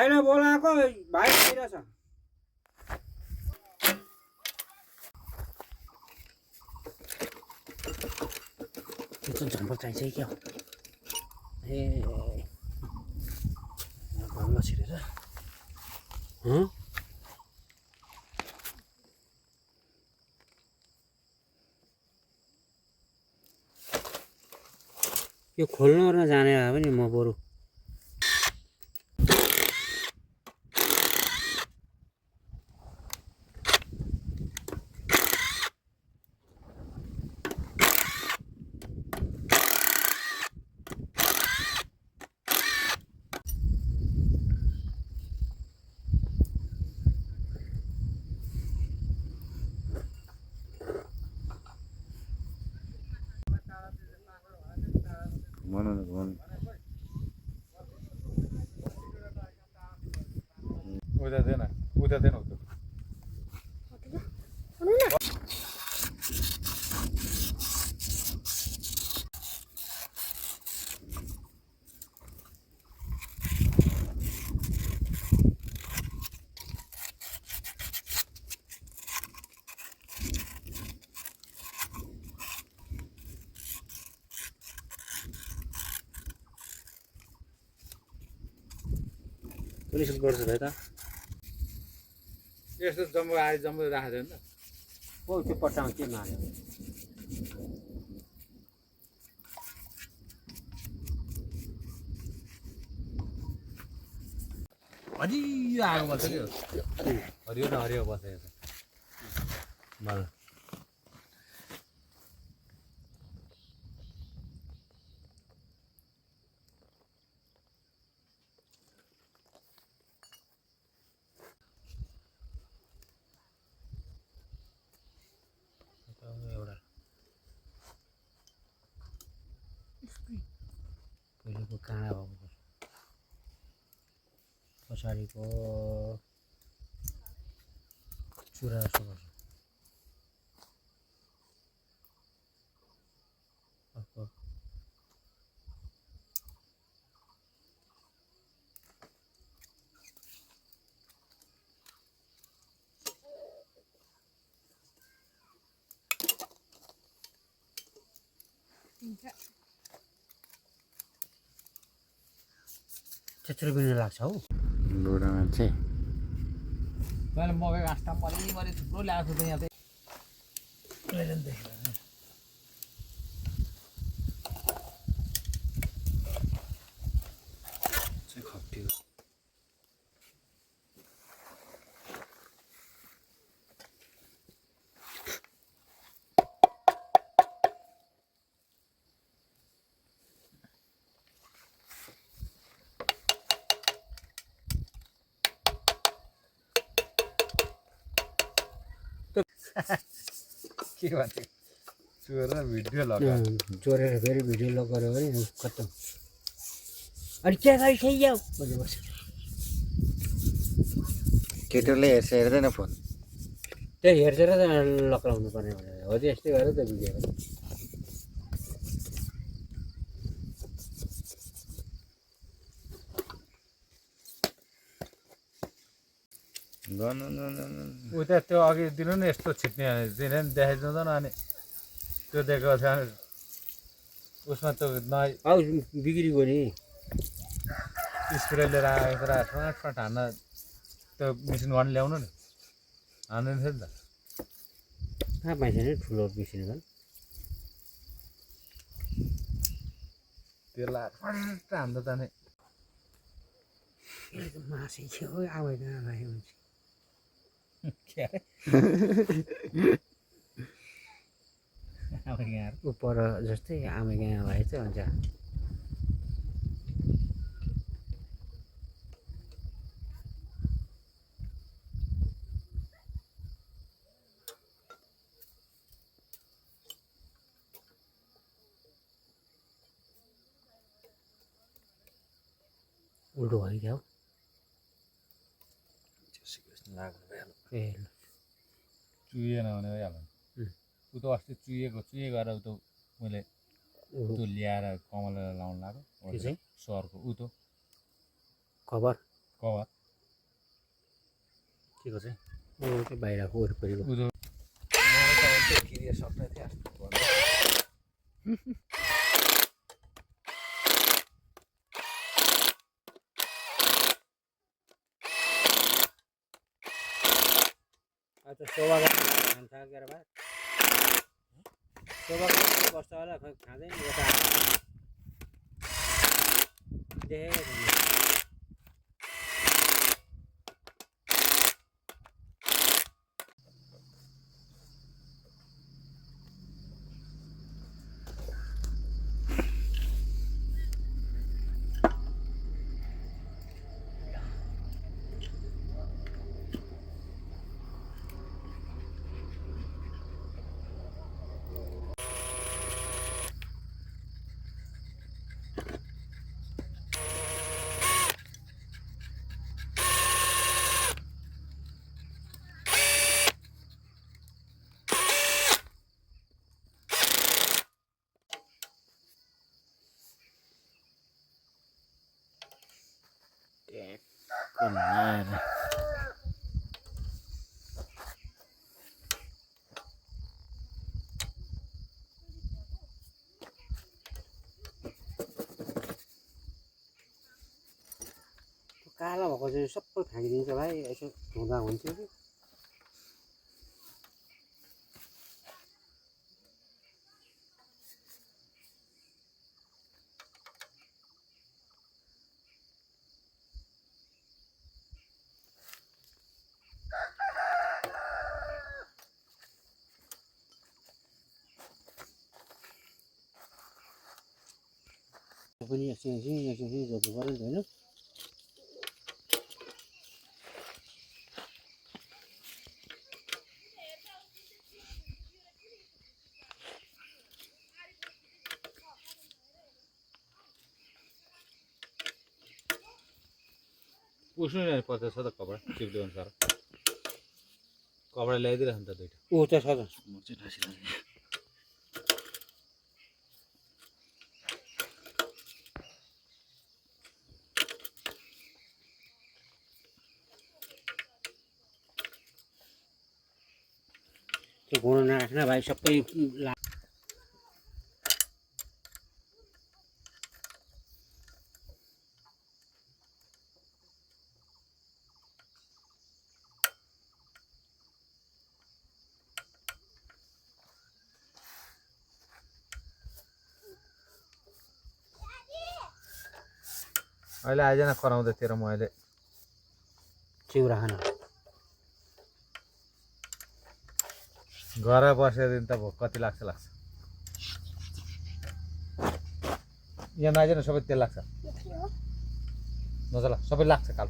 भाइले बोलाएको भाइ आइरहेछ त्यो चाहिँ झम्पर चाहिन्छ कि क्या ए भन्न छिरेर यो खोल्नु ओर्न जाने भए पनि म बरु उद्या देना होतं पुलिस गर्छ भाइ त यस्तो जम्बो आए जम्बो राखेको नि त ओ त्यो पट्टामा के मार्यो हरियो आगो बल्छ नि हरियो न हरियो बसेको छ मलाई एउटा पहिलेको काँडा भएको पछाडिको चुरा जस्तो गर्छ अर्को त्यत्रो बिना लाग्छ हौ बुढा मान्छे मैले मकैको आँटा मरि थुप्रो ल्याएको छु त यहाँ चाहिँ खप्यो के भन्छ चोरेर भिडियो लगायो चोरेर फेरि भिडियो लगायो भने खत्तम अनि के गरिसक्यो भन्ने बस्छ केटोले हेर्छ हेर्दैन फोन त्यही हेर्छ र त लक्राउनु पर्ने भनेर हो त्यस्तै गरेर त भिडियो उता त्यो अघि दिनु नि यस्तो छिट्ने दिने नि देखाइदिँदैन अनि त्यो दिएको थियो उसमा त्यो नयाँ औ बिग्री गयो नि स्प्रे लिएर आएको ठट हान्न त्यो मिसिन गर्न ल्याउनु नि हान्दैन थियो नि त कहाँ पाइन्छ नि ठुलो मिसिन झन् त्यसलाई फर्स्ट हान्दा जाने मासै थियो आवाज नआयो हुन्छ उपर जस्तै आमा गाँ भए चाहिँ हुन्छ उल्टो भयो क्या हो ए चुहिएन भने भइहाल्यो ऊ त अस्ति चुहे गरेर ऊ त मैले त्यो ल्याएर कमललाई लाउनु लाग्यो चाहिँ सरको ऊ त कभर कभर के को चाहिँ त्यो बाहिरको वरिपरिको उदो क्रिया सक्ने थियो त्यो शोभा खान्छ के अरे भाइ शोभा बस्छ होला खै खाँदैन यता देखेको छैन Benar. कालो भएको चाहिँ सबै फ्याँकिदिन्छ भाइ यसो धुँदा हुन्थ्यो कि पनि एकछिन जोड्नु पऱ्यो नि त होइन पुस्नु नि पर्छ त कपडा चिप्ले अनुसार कपडा ल्याइदिइरहेको नि त दुइटा ऊ त छ त म चाहिँ नसिलाउने। त्यो घुँडो नराख्न भाइ सबै अहिले आइज न कराउँदै तेरो म अहिले चिउरा खान घर बसेर दिन त कति लाग्छ यहाँ आइज न सबै तेल लाग्छ नजला सबै लाग्छ काल